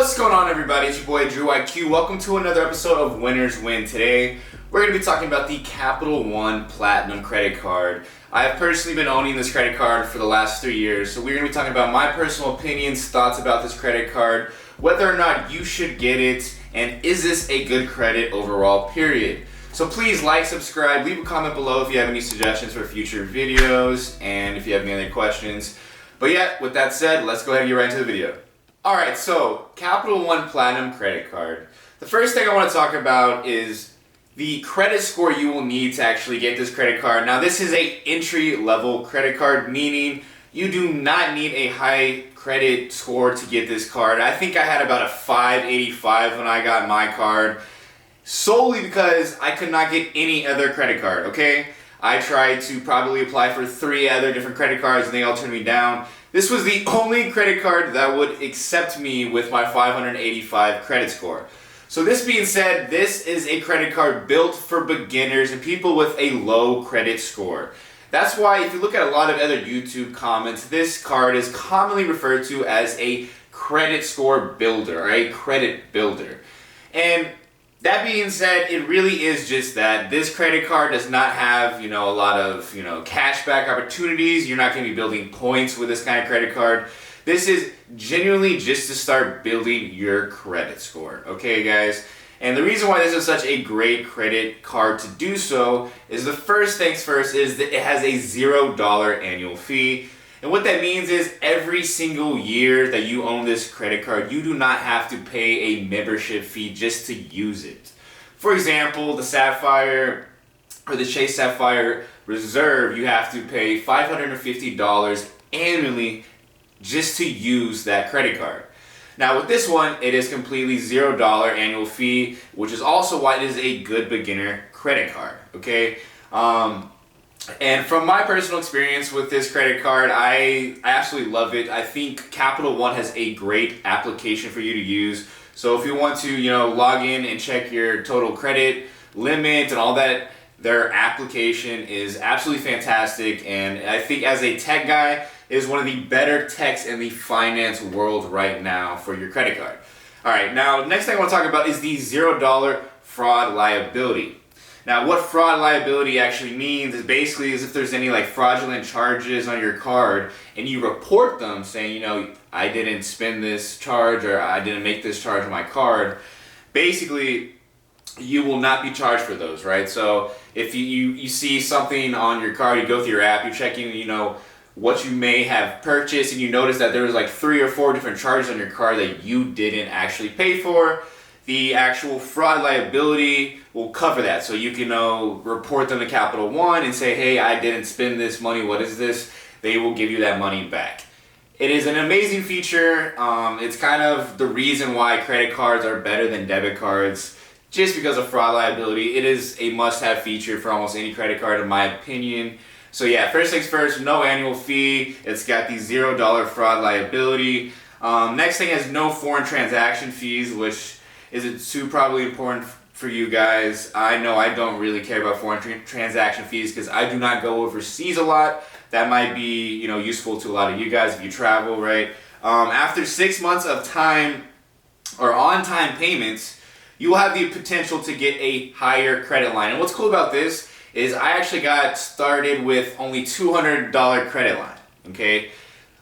What's going on, everybody? It's your boy Drew IQ. Welcome to another episode of Winners Win. Today we're going to be talking about the Capital One Platinum credit card. I have personally been owning this credit card for the last 3 years, so we're going to be talking about my personal opinions, thoughts about this credit card, whether or not you should get it, and is this a good credit overall, period. So please like, subscribe, leave a comment below if you have any suggestions for future videos, and if you have any other questions. But yeah, with that said, let's go ahead and get right into the video. Alright, so Capital One Platinum credit card. The first thing I want to talk about is the credit score you will need to actually get this credit card. Now, this is a entry-level credit card, meaning you do not need a high credit score to get this card. I think I had about a 585 when I got my card, solely because I could not get any other credit card, okay? I tried to probably apply for 3 other different credit cards and they all turned me down. This was the only credit card that would accept me with my 585 credit score. So this being said, this is a credit card built for beginners and people with a low credit score. That's why if you look at a lot of other YouTube comments, this card is commonly referred to as a credit score builder, or a credit builder. And that being said, it really is just that. This credit card does not have, a lot of, cashback opportunities. You're not going to be building points with this kind of credit card. This is genuinely just to start building your credit score. Okay, guys? And the reason why this is such a great credit card to do so is the first things first is that it has a $0 annual fee. And what that means is every single year that you own this credit card, you do not have to pay a membership fee just to use it. For example, the Sapphire or the Chase Sapphire Reserve, you have to pay $550 annually just to use that credit card. Now with this one, it is completely $0 annual fee, which is also why it is a good beginner credit card, okay? And from my personal experience with this credit card, I absolutely love it. I think Capital One has a great application for you to use. So if you want to, log in and check your total credit limit and all that, their application is absolutely fantastic. And I think as a tech guy, it is one of the better techs in the finance world right now for your credit card. All right, now next thing I want to talk about is the $0 fraud liability. Now, what fraud liability actually means is basically if there's any fraudulent charges on your card and you report them saying, I didn't spend this charge or I didn't make this charge on my card, basically you will not be charged for those, right? So if you see something on your card, you go through your app, you're checking, what you may have purchased and you notice that there was 3 or 4 different charges on your card that you didn't actually pay for, the actual fraud liability will cover that. So you can report them to Capital One and say, hey, I didn't spend this money, what is this? They will give you that money back. It is an amazing feature. It's kind of the reason why credit cards are better than debit cards, just because of fraud liability. It is a must-have feature for almost any credit card in my opinion. So yeah, first things first, no annual fee. It's got the $0 fraud liability. Next thing is no foreign transaction fees, which is too probably important for you guys. I know I don't really care about foreign transaction fees because I do not go overseas a lot. That might be useful to a lot of you guys if you travel, right? After 6 months of time or on-time payments, you will have the potential to get a higher credit line. And what's cool about this is I actually got started with only $200 credit line, okay?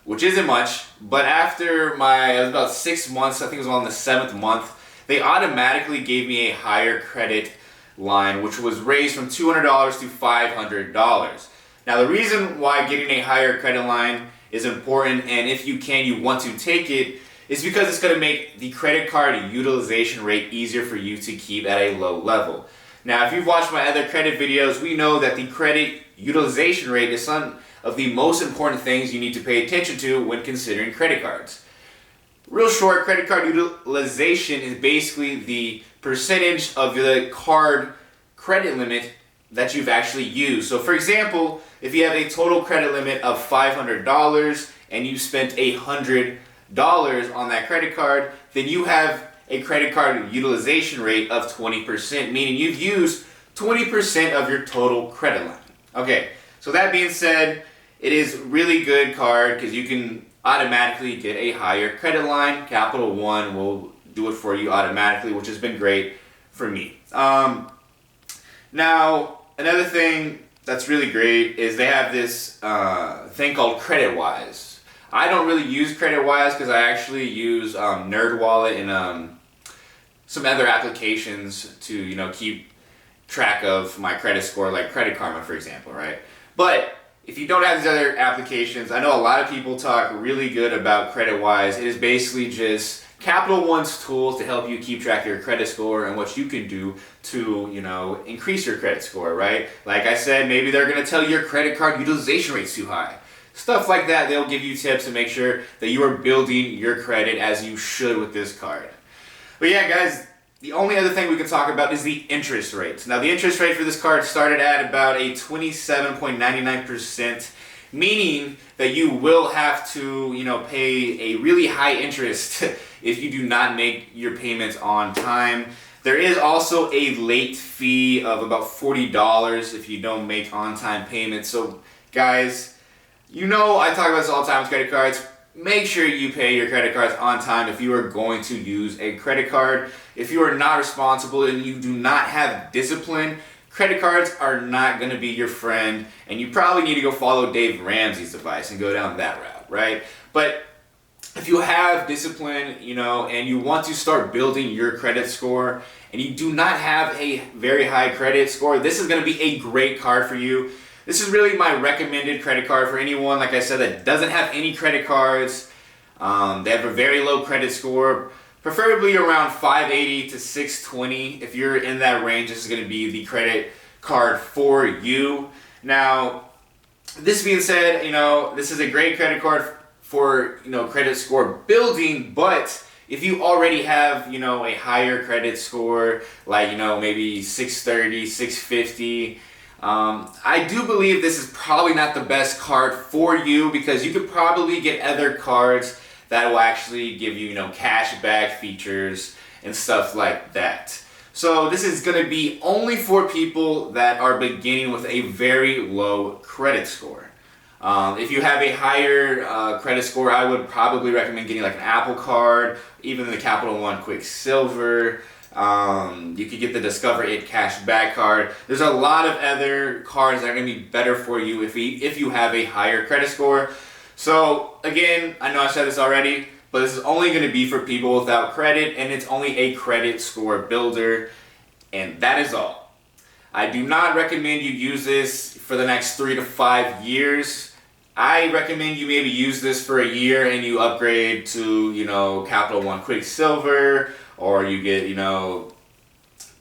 Which isn't much, but after it was about 6 months, I think it was on the 7th month, they automatically gave me a higher credit line, which was raised from $200 to $500. Now, the reason why getting a higher credit line is important, and if you want to take it, is because it's going to make the credit card utilization rate easier for you to keep at a low level. Now, if you've watched my other credit videos, we know that the credit utilization rate is some of the most important things you need to pay attention to when considering credit cards. Real short, credit card utilization is basically the percentage of the card credit limit that you've actually used. So for example, if you have a total credit limit of $500 and you spent $100 on that credit card, then you have a credit card utilization rate of 20%, meaning you've used 20% of your total credit line. Okay, so that being said, it is really good card because you can automatically get a higher credit line. Capital One will do it for you automatically, which has been great for me. Now, another thing that's really great is they have this thing called CreditWise. I don't really use CreditWise because I actually use NerdWallet and some other applications to keep track of my credit score, like Credit Karma, for example, right? But if you don't have these other applications, I know a lot of people talk really good about CreditWise. It is basically just Capital One's tools to help you keep track of your credit score and what you can do to, increase your credit score, right? Like I said, maybe they're going to tell you your credit card utilization rate's too high. Stuff like that, they'll give you tips to make sure that you are building your credit as you should with this card. But yeah, guys, the only other thing we can talk about is the interest rates. Now, the interest rate for this card started at about a 27.99%, meaning that you will have to, pay a really high interest if you do not make your payments on time. There is also a late fee of about $40 if you don't make on-time payments. So, guys, I talk about this all the time with credit cards. Make sure you pay your credit cards on time if you are going to use a credit card. If you are not responsible and you do not have discipline, credit cards are not going to be your friend, and you probably need to go follow Dave Ramsey's advice and go down that route, right? But if you have discipline, and you want to start building your credit score, and you do not have a very high credit score, this is going to be a great card for you. This is really my recommended credit card for anyone, like I said, that doesn't have any credit cards. They have a very low credit score, preferably around 580 to 620. If you're in that range, this is going to be the credit card for you. Now, this being said, this is a great credit card for, credit score building, but if you already have, a higher credit score, like, maybe 630, 650, I do believe this is probably not the best card for you because you could probably get other cards that will actually give you, cash back features and stuff like that. So this is going to be only for people that are beginning with a very low credit score. If you have a higher credit score, I would probably recommend getting like an Apple Card, even the Capital One Quicksilver. You could get the Discover It Cashback card. There's a lot of other cards that are going to be better for you if you have a higher credit score. So again, I know I said this already, but this is only going to be for people without credit, and it's only a credit score builder, and that is all. I do not recommend you use this for the next 3 to 5 years. I recommend you maybe use this for a year and you upgrade to, Capital One Quicksilver, or you get,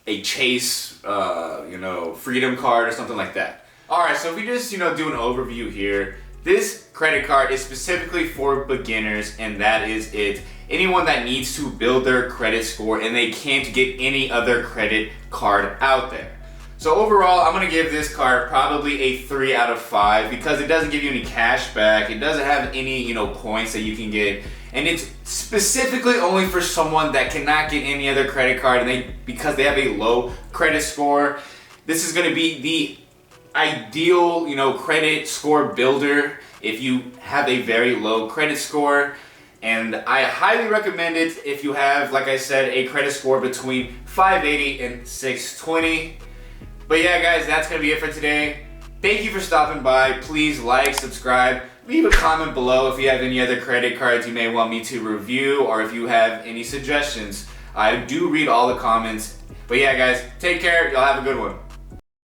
a Chase, Freedom card or something like that. Alright, so if we just, do an overview here, this credit card is specifically for beginners, and that is it. Anyone that needs to build their credit score and they can't get any other credit card out there. So overall, I'm going to give this card probably a 3 out of 5 because it doesn't give you any cash back. It doesn't have any, points that you can get. And it's specifically only for someone that cannot get any other credit card because they have a low credit score. This is going to be the ideal, credit score builder if you have a very low credit score. And I highly recommend it if you have, like I said, a credit score between 580 and 620. But yeah, guys, that's going to be it for today. Thank you for stopping by. Please like, subscribe, leave a comment below if you have any other credit cards you may want me to review, or if you have any suggestions. I do read all the comments. But yeah, guys, take care. Y'all have a good one.